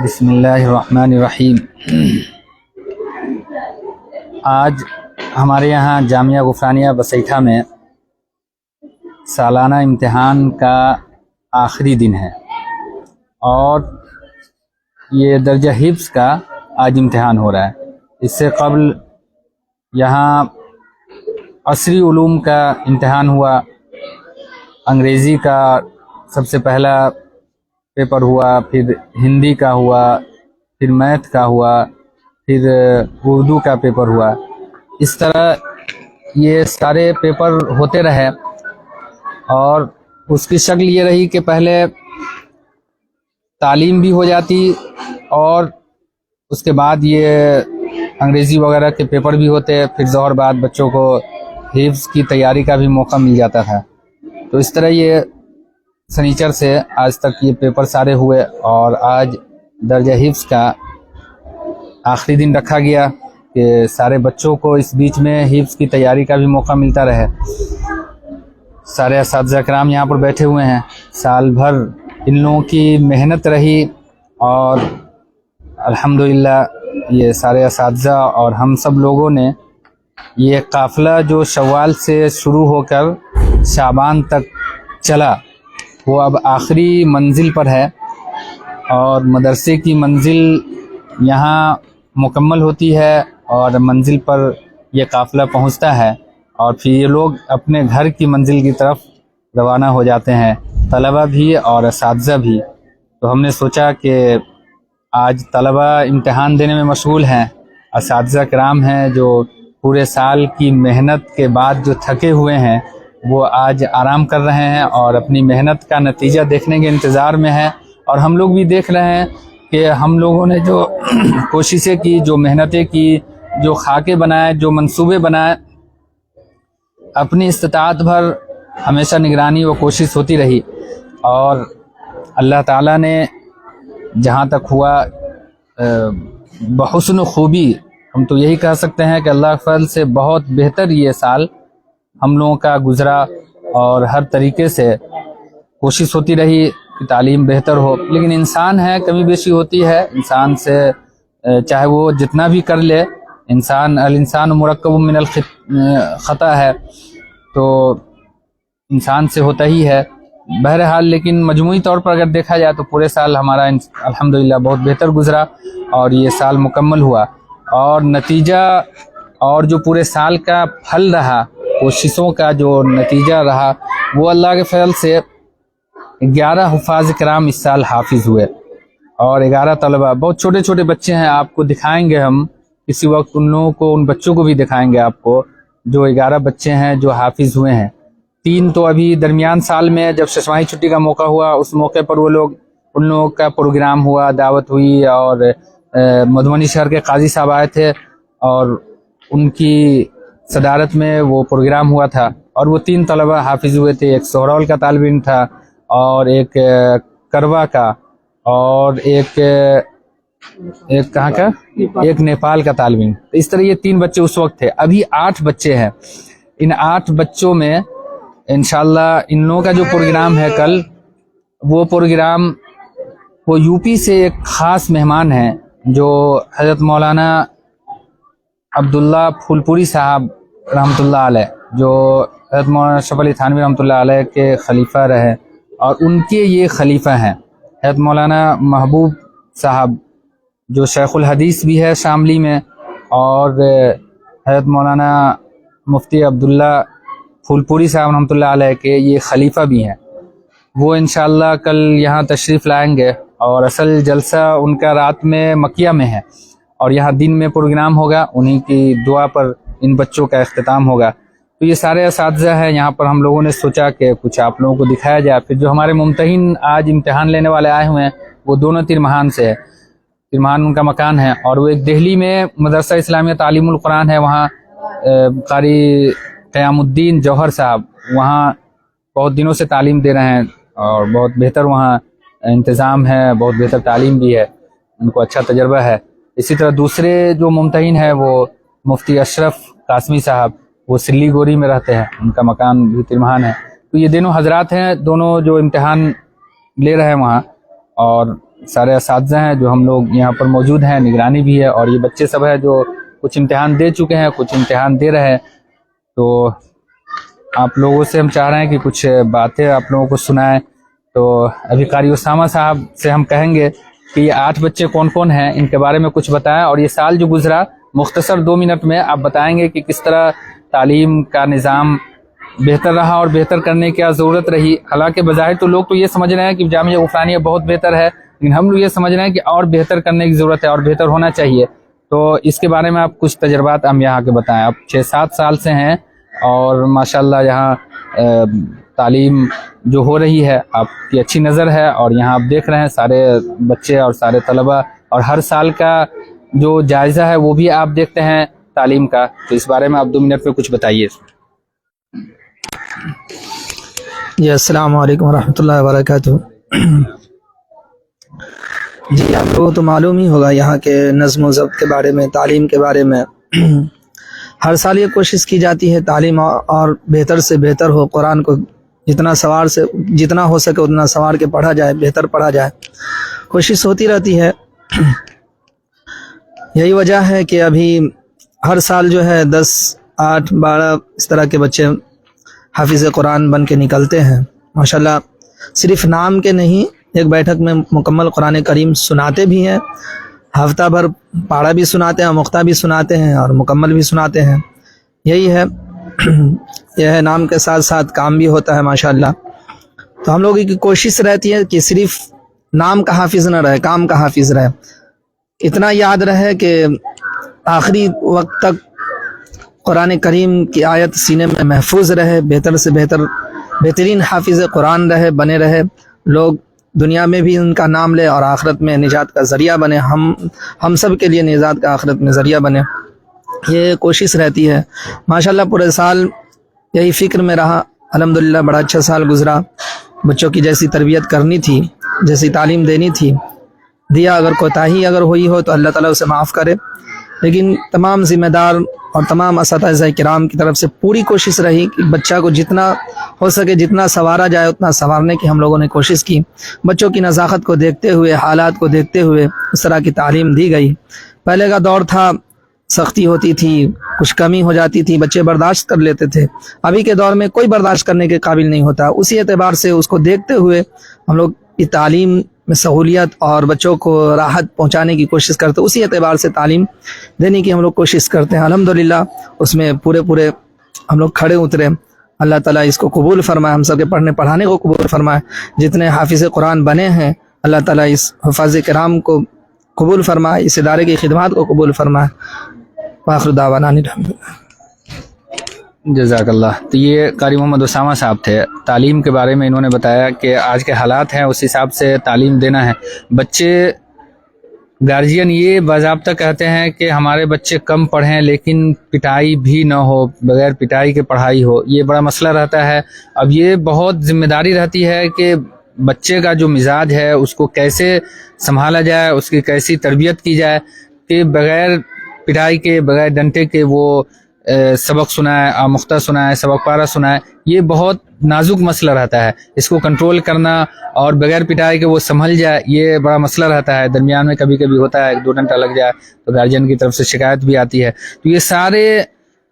بسم اللہ الرحمن الرحیم۔ آج ہمارے یہاں جامعہ غفرانیہ بسیٹھا میں سالانہ امتحان کا آخری دن ہے اور یہ درجہ حفظ کا آج امتحان ہو رہا ہے۔ اس سے قبل یہاں عصری علوم کا امتحان ہوا، انگریزی کا سب سے پہلا پیپر ہوا، پھر ہندی کا ہوا، پھر میتھ کا ہوا، پھر اردو کا پیپر ہوا۔ اس طرح یہ سارے پیپر ہوتے رہے اور اس کی شکل یہ رہی کہ پہلے تعلیم بھی ہو جاتی اور اس کے بعد یہ انگریزی وغیرہ کے پیپر بھی ہوتے، پھر ظہر بعد بچوں کو حفظ کی تیاری کا بھی موقع مل جاتا تھا۔ تو اس طرح یہ سنیچر سے آج تک یہ پیپر سارے ہوئے اور آج درجہ حفظ کا آخری دن رکھا گیا کہ سارے بچوں کو اس بیچ میں حفظ کی تیاری کا بھی موقع ملتا رہے۔ سارے اساتذہ کرام یہاں پر بیٹھے ہوئے ہیں، سال بھر ان لوگوں کی محنت رہی اور الحمدللہ یہ سارے اساتذہ اور ہم سب لوگوں نے یہ قافلہ جو شوال سے شروع ہو کر شعبان تک چلا، وہ اب آخری منزل پر ہے اور مدرسے کی منزل یہاں مکمل ہوتی ہے اور منزل پر یہ قافلہ پہنچتا ہے اور پھر یہ لوگ اپنے گھر کی منزل کی طرف روانہ ہو جاتے ہیں، طلبہ بھی اور اساتذہ بھی۔ تو ہم نے سوچا کہ آج طلبہ امتحان دینے میں مشغول ہیں، اساتذہ کرام ہیں جو پورے سال کی محنت کے بعد جو تھکے ہوئے ہیں وہ آج آرام کر رہے ہیں اور اپنی محنت کا نتیجہ دیکھنے کے انتظار میں ہیں، اور ہم لوگ بھی دیکھ رہے ہیں کہ ہم لوگوں نے جو کوششیں کی، جو محنتیں کی، جو خاکے بنائے، جو منصوبے بنائے، اپنی استطاعت بھر ہمیشہ نگرانی و کوشش ہوتی رہی اور اللہ تعالیٰ نے جہاں تک ہوا بحسن و خوبی، ہم تو یہی کہہ سکتے ہیں کہ اللہ کے فضل سے بہت بہتر یہ سال ہم لوگوں کا گزرا اور ہر طریقے سے کوشش ہوتی رہی کہ تعلیم بہتر ہو، لیکن انسان ہے، کمی بیشی ہوتی ہے انسان سے، چاہے وہ جتنا بھی کر لے، الانسان مرکب من الخطا ہے، تو انسان سے ہوتا ہی ہے بہرحال۔ لیکن مجموعی طور پر اگر دیکھا جائے تو پورے سال ہمارا الحمدللہ بہت بہتر گزرا اور یہ سال مکمل ہوا، اور نتیجہ اور جو پورے سال کا پھل رہا، کوششوں کا جو نتیجہ رہا، وہ اللہ کے فضل سے 11 حفاظ کرام اس سال حافظ ہوئے اور 11 طلبہ، بہت چھوٹے چھوٹے بچے ہیں، آپ کو دکھائیں گے ہم کسی وقت، ان لوگوں کو، ان بچوں کو بھی دکھائیں گے آپ کو، جو 11 بچے ہیں جو حافظ ہوئے ہیں۔ 3 تو ابھی درمیان سال میں جب ششماہی چھٹی کا موقع ہوا اس موقع پر ان لوگوں کا پروگرام ہوا، دعوت ہوئی اور مدھوبنی شہر کے قاضی صاحب آئے تھے اور ان کی صدارت میں وہ پروگرام ہوا تھا اور وہ 3 طلبہ حافظ ہوئے تھے، ایک سہرول کا طالب علم تھا اور ایک کروا کا اور ایک کہاں کا، ایک نیپال کا طالب علم۔ اس طرح یہ 3 بچے اس وقت تھے۔ ابھی 8 بچے ہیں، ان 8 بچوں میں انشاءاللہ ان لوگوں کا جو پروگرام ہے کل، وہ پروگرام وہ یو پی سے ایک خاص مہمان ہیں جو حضرت مولانا عبداللہ پھولپوری صاحب رحمۃ اللہ علیہ، جو حضرت مولانا اشرف علی تھانوی رحمۃ اللہ علیہ کے خلیفہ رہے اور ان کے یہ خلیفہ ہیں حضرت مولانا محبوب صاحب جو شیخ الحدیث بھی ہے شاملی میں، اور حضرت مولانا مفتی عبداللہ پھولپوری صاحب رحمۃ اللہ علیہ کے یہ خلیفہ بھی ہیں۔ وہ انشاءاللہ کل یہاں تشریف لائیں گے اور اصل جلسہ ان کا رات میں مکیہ میں ہے اور یہاں دن میں پروگرام ہوگا، انہی کی دعا پر ان بچوں کا اختتام ہوگا۔ تو یہ سارے اساتذہ ہیں یہاں پر، ہم لوگوں نے سوچا کہ کچھ آپ لوگوں کو دکھایا جائے۔ پھر جو ہمارے ممتحن آج امتحان لینے والے آئے ہوئے ہیں وہ دونوں ترمہان سے ہے، ترمہان ان کا مکان ہے، اور وہ ایک دہلی میں مدرسہ اسلامیہ تعلیم القرآن ہے، وہاں قاری قیام الدین جوہر صاحب وہاں بہت دنوں سے تعلیم دے رہے ہیں اور بہت بہتر وہاں انتظام ہے، بہت بہتر تعلیم بھی ہے، ان کو اچھا تجربہ ہے۔ اسی طرح دوسرے جو ممتحن ہیں وہ مفتی اشرف قاسمی صاحب، وہ سلی گوری میں رہتے ہیں، ان کا مکان بھی ترمہان ہے۔ تو یہ دونوں حضرات ہیں، دونوں جو امتحان لے رہے ہیں وہاں، اور سارے اساتذہ ہیں جو ہم لوگ یہاں پر موجود ہیں، نگرانی بھی ہے، اور یہ بچے سب ہیں جو کچھ امتحان دے چکے ہیں، کچھ امتحان دے رہے ہیں. تو آپ لوگوں سے ہم چاہ رہے ہیں کہ کچھ باتیں آپ لوگوں کو سنائیں. تو ابھی قاری اسامہ صاحب سے ہم کہیں گے کہ یہ 8 بچے کون کون ہیں، ان کے بارے میں کچھ بتائیں، اور یہ سال جو گزرا مختصر 2 منٹ میں آپ بتائیں گے کہ کس طرح تعلیم کا نظام بہتر رہا اور بہتر کرنے کی کیا ضرورت رہی. حالانکہ بظاہر تو لوگ تو یہ سمجھ رہے ہیں کہ جامعہ غفرانیہ بہت بہتر ہے، لیکن ہم لوگ یہ سمجھ رہے ہیں کہ اور بہتر کرنے کی ضرورت ہے اور بہتر ہونا چاہیے. تو اس کے بارے میں آپ کچھ تجربات ہم یہاں کے بتائیں. آپ 6-7 سال سے ہیں اور ماشاءاللہ یہاں تعلیم جو ہو رہی ہے آپ کی اچھی نظر ہے، اور یہاں آپ دیکھ رہے ہیں سارے بچے اور سارے طلبہ، اور ہر سال کا جو جائزہ ہے وہ بھی آپ دیکھتے ہیں تعلیم کا. تو اس بارے میں آپ 2 منٹ میں کچھ بتائیے. جی السلام علیکم ورحمۃ اللہ وبرکاتہ. جی آپ کو تو معلوم ہی ہوگا یہاں کے نظم و ضبط کے بارے میں، تعلیم کے بارے میں. ہر سال یہ کوشش کی جاتی ہے تعلیم اور بہتر سے بہتر ہو، قرآن کو جتنا ہو سکے اتنا سنوار کے پڑھا جائے، بہتر پڑھا جائے، کوشش ہوتی رہتی ہے. یہی وجہ ہے کہ ابھی ہر سال جو ہے 10، 8، 12 اس طرح کے بچے حافظ قرآن بن کے نکلتے ہیں. ماشاءاللہ صرف نام کے نہیں، ایک بیٹھک میں مکمل قرآن کریم سناتے بھی ہیں، ہفتہ بھر پاڑا بھی سناتے ہیں، مختہ بھی سناتے ہیں اور مکمل بھی سناتے ہیں. یہی ہے یہ ہے، نام کے ساتھ ساتھ کام بھی ہوتا ہے ماشاءاللہ. تو ہم لوگوں کی کوشش رہتی ہے کہ صرف نام کا حافظ نہ رہے، کام کا حافظ رہے. اتنا یاد رہے کہ آخری وقت تک قرآن کریم کی آیت سینے میں محفوظ رہے، بہتر سے بہترین حافظ قرآن رہے، بنے رہے. لوگ دنیا میں بھی ان کا نام لے اور آخرت میں نجات کا ذریعہ بنے، ہم سب کے لیے نجات کا آخرت میں ذریعہ بنے. یہ کوشش رہتی ہے ماشاءاللہ. پورے سال یہی فکر میں رہا. الحمدللہ بڑا اچھا سال گزرا. بچوں کی جیسی تربیت کرنی تھی، جیسی تعلیم دینی تھی دیا. اگر کوتاہی ہوئی ہو تو اللہ تعالیٰ اسے معاف کرے. لیکن تمام ذمہ دار اور تمام اساتذہ کرام کی طرف سے پوری کوشش رہی کہ بچہ کو جتنا ہو سکے، جتنا سنوارا جائے اتنا سنوارنے کی ہم لوگوں نے کوشش کی. بچوں کی نزاکت کو دیکھتے ہوئے، حالات کو دیکھتے ہوئے اس طرح کی تعلیم دی گئی. پہلے کا دور تھا، سختی ہوتی تھی، کچھ کمی ہو جاتی تھی، بچے برداشت کر لیتے تھے. ابھی کے دور میں کوئی برداشت کرنے کے قابل نہیں ہوتا. اسی اعتبار سے اس کو دیکھتے ہوئے ہم لوگ کی تعلیم میں سہولیت اور بچوں کو راحت پہنچانے کی کوشش کرتے، اسی اعتبار سے تعلیم دینے کی ہم لوگ کوشش کرتے ہیں. الحمدللہ اس میں پورے ہم لوگ کھڑے اترے. اللہ تعالیٰ اس کو قبول فرمائے، ہم سب کے پڑھنے پڑھانے کو قبول فرمائے. جتنے حافظ قرآن بنے ہیں اللہ تعالیٰ اس حفاظ کرام کو قبول فرمائے، اس ادارے کی خدمات کو قبول فرمائے. وآخر دعوانا الحمدللہ. جزاک اللہ. تو یہ قاری محمد اسامہ صاحب تھے. تعلیم کے بارے میں انہوں نے بتایا کہ آج کے حالات ہیں اس حساب سے تعلیم دینا ہے. بچے گارجین یہ باضابطہ کہتے ہیں کہ ہمارے بچے کم پڑھیں لیکن پٹائی بھی نہ ہو، بغیر پٹائی کے پڑھائی ہو. یہ بڑا مسئلہ رہتا ہے. اب یہ بہت ذمہ داری رہتی ہے کہ بچے کا جو مزاج ہے اس کو کیسے سنبھالا جائے، اس کی کیسی تربیت کی جائے کہ بغیر پٹائی کے، بغیر ڈنٹے کے وہ سبق سنائے، آموختہ سنائے، سبق پارہ سنائے. یہ بہت نازک مسئلہ رہتا ہے. اس کو کنٹرول کرنا اور بغیر پٹائی کے وہ سنبھل جائے یہ بڑا مسئلہ رہتا ہے. درمیان میں کبھی کبھی ہوتا ہے 1-2 ڈنٹا لگ جائے تو گارجین کی طرف سے شکایت بھی آتی ہے. تو یہ سارے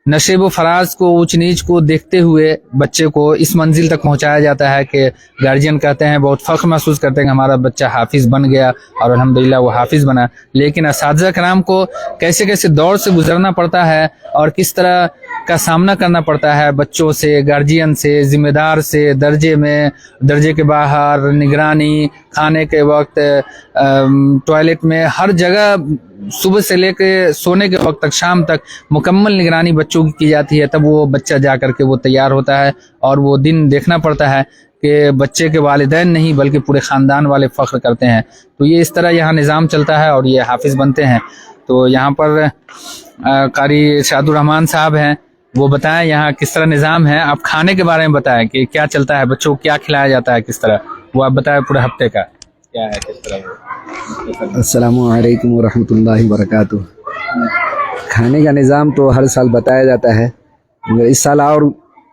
نشیب و فراز کو، اونچ نیچ کو دیکھتے ہوئے بچے کو اس منزل تک پہنچایا جاتا ہے کہ گارجین کہتے ہیں، بہت فخر محسوس کرتے ہیں کہ ہمارا بچہ حافظ بن گیا، اور الحمدللہ وہ حافظ بنا. لیکن اساتذہ کرام کو کیسے کیسے دور سے گزرنا پڑتا ہے اور کس طرح کا سامنا کرنا پڑتا ہے بچوں سے، گارجین سے، ذمہ دار سے، درجے کے باہر نگرانی، کھانے کے وقت، ٹوائلٹ میں، ہر جگہ صبح سے لے کے سونے کے وقت تک، شام تک مکمل نگرانی بچوں کی جاتی ہے. تب وہ بچہ جا کر کے وہ تیار ہوتا ہے اور وہ دن دیکھنا پڑتا ہے کہ بچے کے والدین نہیں بلکہ پورے خاندان والے فخر کرتے ہیں. تو یہ اس طرح یہاں نظام چلتا ہے اور یہ حافظ بنتے ہیں. تو یہاں پر قاری ارشاد الرحمان صاحب ہیں، وہ بتائیں یہاں کس طرح نظام ہے. آپ کھانے کے بارے میں بتائیں کہ کیا چلتا ہے، بچوں کو کیا کھلایا جاتا ہے، کس طرح وہ آپ بتائیں پورے ہفتے کا کیا ہے، کس طرح. السلام علیکم ورحمۃ اللہ وبرکاتہ. کھانے کا نظام تو ہر سال بتایا جاتا ہے، مگر اس سال اور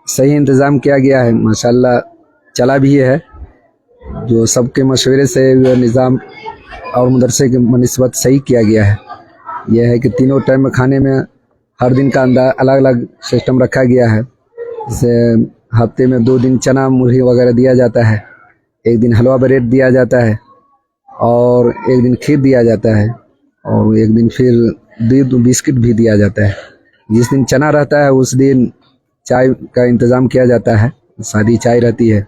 صحیح انتظام کیا گیا ہے. ماشاءاللہ چلا بھی ہے، جو سب کے مشورے سے نظام اور مدرسے کے بنسبت صحیح کیا گیا ہے یہ ہے کہ تینوں ٹائم میں کھانے میں ہر دن کا الگ الگ سسٹم رکھا گیا ہے. جیسے ہفتے میں 2 دن چنا مرغی وغیرہ دیا جاتا ہے, ایک دن حلوہ بریڈ دیا جاتا ہے, اور ایک دن کھیر دیا جاتا ہے, اور ایک دن پھر دودھ بسکٹ بھی دیا جاتا ہے. جس دن چنا رہتا ہے اس دن چائے کا انتظام کیا جاتا ہے, سادی چائے رہتی ہے.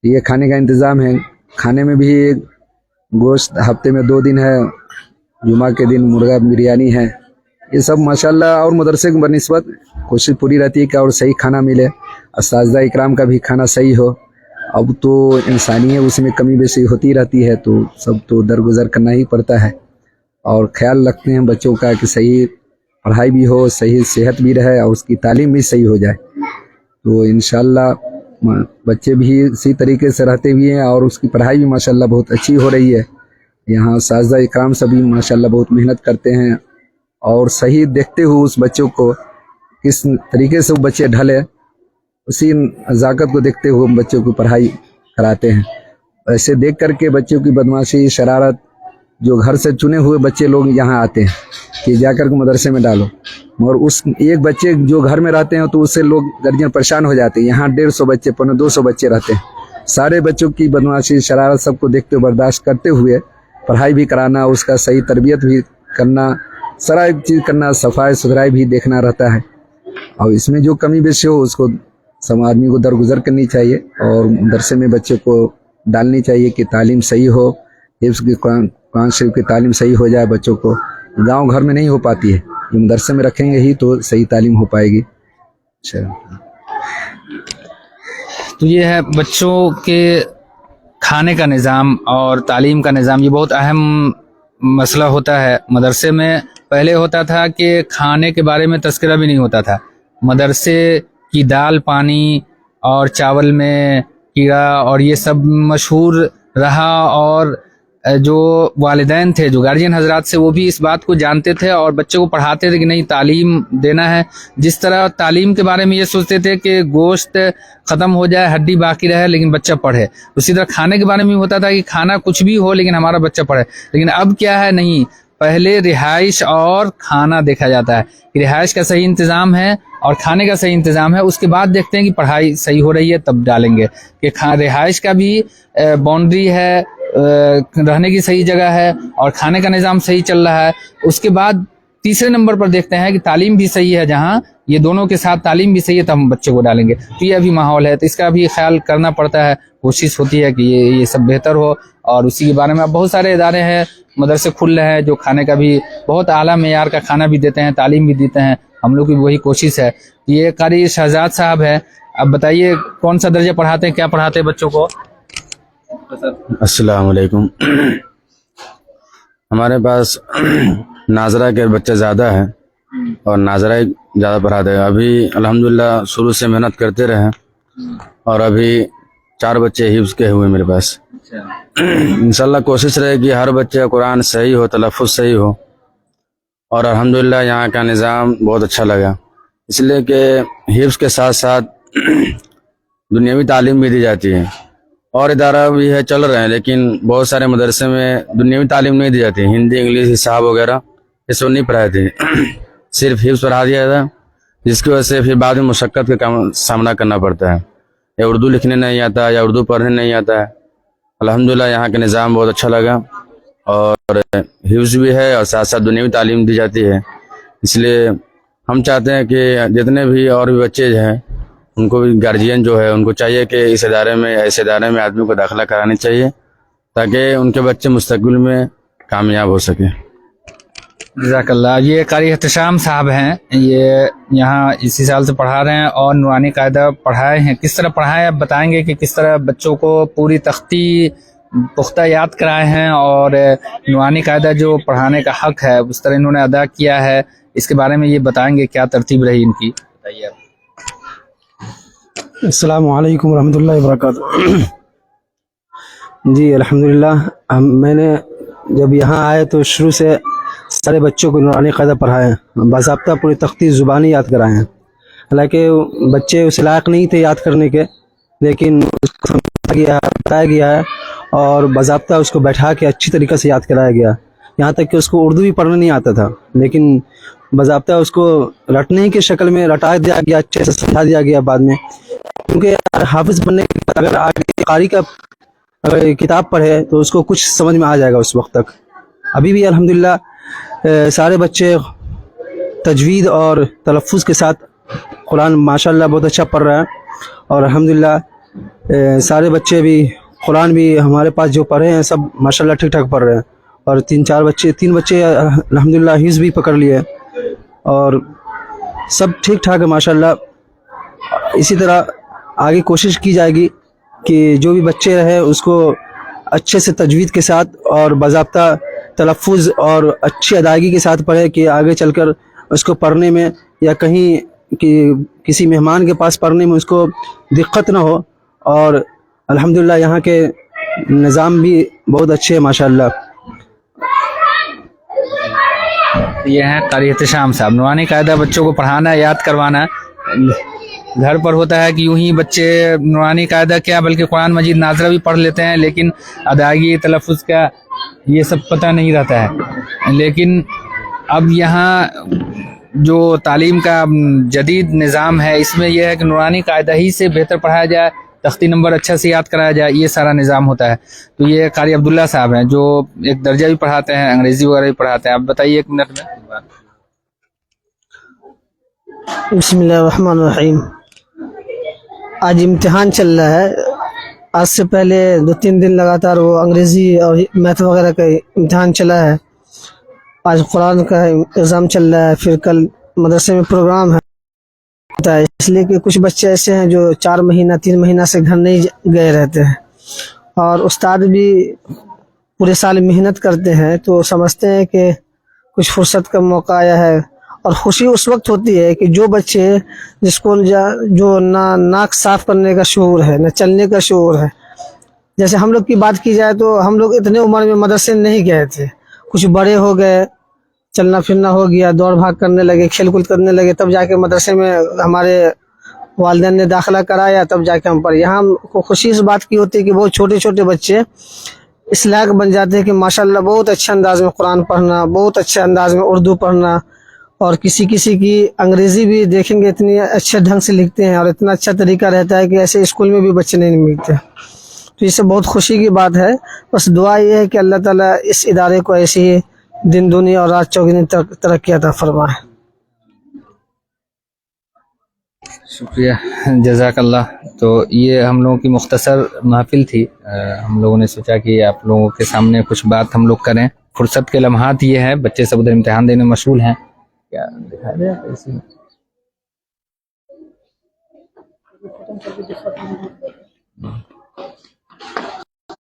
یہ کھانے کا انتظام ہے. کھانے میں بھی گوشت ہفتے میں 2 دن ہے, جمعہ کے دن مرغا بریانی ہے. یہ سب ماشاءاللہ اور مدرسے کی بنسبت کوشش پوری رہتی ہے کہ اور صحیح کھانا ملے, اساتذہ اکرام کا بھی کھانا صحیح ہو. اب تو انسانی ہے, اس میں کمی بیشی ہوتی رہتی ہے, تو سب تو درگزر کرنا ہی پڑتا ہے. اور خیال رکھتے ہیں بچوں کا کہ صحیح پڑھائی بھی ہو, صحیح صحت بھی رہے, اور اس کی تعلیم بھی صحیح ہو جائے. تو انشاءاللہ بچے بھی اسی طریقے سے رہتے بھی ہیں, اور اس کی پڑھائی بھی ماشاءاللہ بہت اچھی ہو رہی ہے. یہاں اساتذہ اکرام سبھی ماشاءاللہ بہت محنت کرتے ہیں, اور صحیح دیکھتے ہوئے اس بچوں کو کس طریقے سے وہ بچے ڈھلے, اسی نزاکت کو دیکھتے ہوئے بچوں کو پڑھائی کراتے ہیں. ایسے دیکھ کر کے بچوں کی بدماشی شرارت جو گھر سے چنے ہوئے بچے لوگ یہاں آتے ہیں کہ جا کر کے مدرسے میں ڈالو, مگر اس ایک بچے جو گھر میں رہتے ہیں تو اس سے لوگ گارجین پریشان ہو جاتے ہیں. یہاں 150 بچے 200 بچے رہتے ہیں. سارے بچوں کی بدماشی شرارت سب کو دیکھتے ہوئے برداشت کرتے ہوئے پڑھائی بھی کرانا, اس کا صحیح تربیت بھی کرنا, سارا ایک چیز کرنا, صفائی ستھرائی بھی دیکھنا رہتا ہے. اور اس میں جو کمی بیشی ہو اس کو سب آدمی کو درگزر کرنی چاہیے, اور مدرسے میں بچے کو ڈالنی چاہیے کہ تعلیم صحیح ہو, حفظ کی قرآن شریف کی تعلیم صحیح ہو جائے. بچوں کو گاؤں گھر میں نہیں ہو پاتی ہے, یہ مدرسے میں رکھیں گے ہی تو صحیح تعلیم ہو پائے گی. تو یہ ہے بچوں کے کھانے کا نظام اور تعلیم کا نظام, یہ بہت اہم مسئلہ ہوتا ہے. مدرسے میں پہلے ہوتا تھا کہ کھانے کے بارے میں تذکرہ بھی نہیں ہوتا تھا. مدرسے کی دال پانی اور چاول میں کیڑا اور یہ سب مشہور رہا, اور جو والدین تھے, جو گارجین حضرات سے, وہ بھی اس بات کو جانتے تھے اور بچوں کو پڑھاتے تھے کہ نہیں تعلیم دینا ہے. جس طرح تعلیم کے بارے میں یہ سوچتے تھے کہ گوشت ختم ہو جائے, ہڈی باقی رہے, لیکن بچہ پڑھے. اسی طرح کھانے کے بارے میں ہوتا تھا کہ کھانا کچھ بھی ہو لیکن ہمارا بچہ پڑھے. لیکن اب کیا ہے, نہیں, پہلے رہائش اور کھانا دیکھا جاتا ہے کہ رہائش کا صحیح انتظام ہے اور کھانے کا صحیح انتظام ہے. اس کے بعد دیکھتے ہیں کہ پڑھائی صحیح ہو رہی ہے, تب ڈالیں گے کہ رہائش کا بھی باؤنڈری ہے, رہنے کی صحیح جگہ ہے, اور کھانے کا نظام صحیح چل رہا ہے. اس کے بعد تیسرے نمبر پر دیکھتے ہیں کہ تعلیم بھی صحیح ہے, جہاں یہ دونوں کے ساتھ تعلیم بھی صحیح ہے, تب ہم بچوں کو ڈالیں گے. تو یہ ابھی ماحول ہے, تو اس کا بھی خیال کرنا پڑتا ہے. کوشش ہوتی ہے کہ یہ سب بہتر ہو, اور اسی کے بارے میں اب بہت سارے ادارے ہیں, مدرسے کھل رہے ہیں جو کھانے کا بھی بہت اعلیٰ معیار کا کھانا بھی دیتے ہیں, تعلیم بھی دیتے ہیں. ہم لوگ کی وہی کوشش ہے. یہ قاری شہزاد صاحب ہے, اب بتائیے کون سا درجہ پڑھاتے ہیں, کیا پڑھاتے ہیں بچوں کو؟ السلام علیکم. ہمارے پاس ناظرہ کے بچے زیادہ ہیں اور ناظرہ زیادہ پڑھاتے ہیں. ابھی الحمدللہ شروع سے محنت کرتے رہے, اور ابھی 4 بچے حفظ کے ہوئے میرے پاس. انشاءاللہ کوشش رہے کہ ہر بچے قرآن صحیح ہو, تلفظ صحیح ہو, اور الحمدللہ یہاں کا نظام بہت اچھا لگا, اس لیے کہ حفظ کے ساتھ ساتھ دنیاوی تعلیم بھی دی جاتی ہے. اور ادارہ بھی ہے چل رہے ہیں, لیکن بہت سارے مدرسے میں دنیاوی تعلیم نہیں دی جاتی. ہندی انگلش حساب وغیرہ یہ سب نہیں پڑھائے تھے, صرف حفظ پڑھا دیا تھا, جس کی وجہ سے پھر بعد میں مشقت کا سامنا کرنا پڑتا ہے. یا اردو لکھنے نہیں آتا یا اردو پڑھنے نہیں آتا ہے. الحمدللہ یہاں کا نظام بہت اچھا لگا, اور حفظ بھی ہے اور ساتھ ساتھ دنیاوی تعلیم دی جاتی ہے. اس لیے ہم چاہتے ہیں کہ جتنے بھی اور بھی بچے ہیں ان کو بھی گارجین جو ہے ان کو چاہیے کہ اس ادارے میں, ایسے ادارے میں آدمی کو داخلہ کرانی چاہیے, تاکہ ان کے بچے مستقبل میں کامیاب ہو سکیں. جزاک اللہ. یہ قاری احتشام صاحب ہیں, یہ یہاں اسی سال سے پڑھا رہے ہیں اور نورانی قاعدہ پڑھائے ہیں. کس طرح پڑھائے اب بتائیں گے کہ کس طرح بچوں کو پوری تختی پختہ یاد کرائے ہیں, اور نورانی قاعدہ جو پڑھانے کا حق ہے اس طرح انہوں نے ادا کیا ہے. اس کے بارے میں یہ بتائیں گے کیا ترتیب رہی ان کی, بتائیے. السلام علیکم ورحمۃ اللہ وبرکاتہ. جی الحمدللہ, میں نے جب یہاں آئے تو شروع سے سارے بچوں کو نورانی قاعدہ پڑھائے ہیں, باضابطہ پوری تختی زبانی یاد کرائے ہیں. حالانکہ بچے اس لائق نہیں تھے یاد کرنے کے, لیکن بتایا گیا ہے اور باضابطہ اس کو بیٹھا کے اچھی طریقے سے یاد کرایا گیا. یہاں تک کہ اس کو اردو بھی پڑھنا نہیں آتا تھا، لیکن باضابطہ اس کو رٹنے کی شکل میں رٹا دیا گیا، اچھے سے سمجھا دیا گیا بعد میں. کیونکہ حافظ بننے کے بعد اگر آگے قاری کا اگر کتاب پڑھے تو اس کو کچھ سمجھ میں آ جائے گا اس وقت تک. ابھی بھی الحمدللہ سارے بچے تجوید اور تلفظ کے ساتھ قرآن ماشاءاللہ بہت اچھا پڑھ رہا ہے. اور الحمدللہ سارے بچے بھی قرآن بھی ہمارے پاس جو پڑھے ہیں سب ماشاءاللہ ٹھیک ٹھاک پڑھ رہے ہیں. اور تین بچے الحمدللہ حفظ بھی پکڑ لیے اور سب ٹھیک ٹھاک ہے ماشاءاللہ. اسی طرح آگے کوشش کی جائے گی کہ جو بھی بچے رہے اس کو اچھے سے تجوید کے ساتھ اور باضابطہ تلفظ اور اچھی ادائیگی کے ساتھ پڑھے کہ آگے چل کر اس کو پڑھنے میں یا کہیں کہ کسی مہمان کے پاس پڑھنے میں اس کو دقت نہ ہو. اور الحمدللہ یہاں کے نظام بھی بہت اچھے ہیں ماشاءاللہ. یہ ہیں قاری احتشام صاحب. نورانی قاعدہ بچوں کو پڑھانا یاد کروانا گھر پر ہوتا ہے کہ یوں ہی بچے نورانی قاعدہ کیا بلکہ قرآن مجید ناظرہ بھی پڑھ لیتے ہیں، لیکن ادائیگی تلفظ کا یہ سب پتہ نہیں رہتا ہے. لیکن اب یہاں جو تعلیم کا جدید نظام ہے اس میں یہ ہے کہ نورانی قاعدہ ہی سے بہتر پڑھایا جائے، تختی نمبر اچھا سے یاد کرایا جائے، یہ سارا نظام ہوتا ہے. تو یہ قاری عبداللہ صاحب ہیں جو ایک درجہ بھی پڑھاتے ہیں، انگریزی وغیرہ بھی پڑھاتے ہیں. آپ بتائیے ایک منٹ میں. بسم اللہ الرحمن الرحیم. آج امتحان چل رہا ہے. آج سے پہلے 2-3 دن لگاتار وہ انگریزی اور میتھ وغیرہ کا امتحان چلا ہے. آج قرآن کا ایگزام چل رہا ہے، پھر کل مدرسے میں پروگرام ہے. اس لیے کہ کچھ بچے ایسے ہیں جو 4 مہینہ 3 مہینہ سے گھر نہیں گئے رہتے ہیں، اور استاد بھی پورے سال محنت کرتے ہیں، تو سمجھتے ہیں کہ کچھ فرصت کا موقع آیا ہے. اور خوشی اس وقت ہوتی ہے کہ جو بچے جس کو جو نہ ناک صاف کرنے کا شعور ہے نہ چلنے کا شعور ہے. جیسے ہم لوگ کی بات کی جائے تو ہم لوگ اتنے عمر میں مدرسے نہیں گئے تھے، کچھ بڑے ہو گئے، چلنا پھرنا ہو گیا، دوڑ بھاگ کرنے لگے، کھیل کود کرنے لگے، تب جا کے مدرسے میں ہمارے والدین نے داخلہ کرایا، تب جا کے ہم پڑھے. یہاں کو خوشی اس بات کی ہوتی ہے کہ بہت چھوٹے چھوٹے بچے اس لائق بن جاتے ہیں کہ ماشاءاللہ بہت اچھے انداز میں قرآن پڑھنا، بہت اچھے انداز میں اردو پڑھنا. اور کسی کی انگریزی بھی دیکھیں گے اتنی اچھے ڈھنگ سے لکھتے ہیں اور اتنا اچھا طریقہ رہتا ہے کہ ایسے اسکول میں بھی بچے نہیں ملتے. تو اس سے بہت خوشی کی بات ہے. بس دعا یہ ہے کہ اللہ تعالیٰ اس ادارے کو ایسی ہی دن دنیا اور رات چوگنی ترقی عطا فرمائے. شکریہ، جزاک اللہ. تو یہ ہم لوگوں کی مختصر محفل تھی. ہم لوگوں نے سوچا کہ آپ لوگوں کے سامنے کچھ بات ہم لوگ کریں. فرصت کے لمحات یہ ہیں، بچے سب ادھر امتحان دینے میں مشغول ہیں. کیا دکھا دیں آپ ایسی